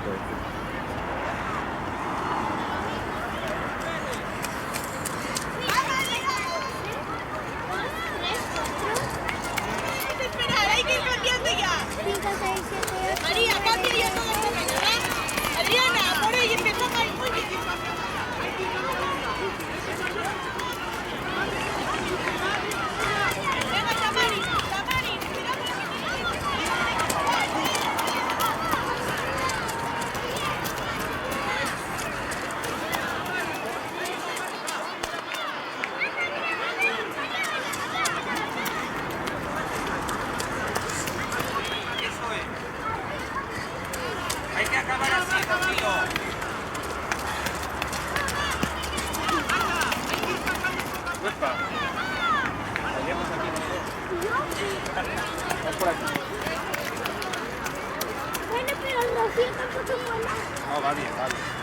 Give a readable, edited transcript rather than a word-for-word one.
puede decir. Hay que ir cambiando ya. 5, 6, 7, 8. María, cambia ya todo esto, ¿verdad? Adriana, por ahí empezamos ahí. Muy bien. Venga, Tamari, Hay que acabar así, Camilo. ¡Uepa! Salíamos aquí nosotros. Vamos por aquí. Bueno, pero los 100 tampoco mola. No, va bien, va bien.